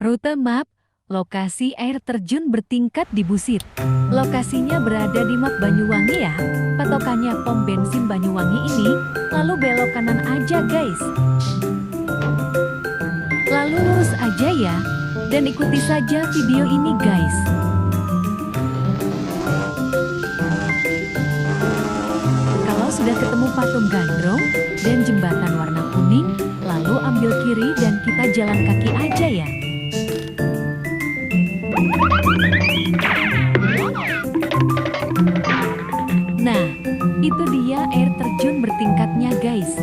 Rute map, lokasi air terjun bertingkat di Busit. Lokasinya berada di map Banyuwangi ya. Patokannya pom bensin Banyuwangi ini, lalu belok kanan aja guys. Lalu lurus aja ya, dan ikuti saja video ini guys. Kalau sudah ketemu patung gandrung dan jembatan warna kuning, lalu ambil kiri dan kita jalan kaki aja ya. Nah, itu dia air terjun bertingkatnya guys.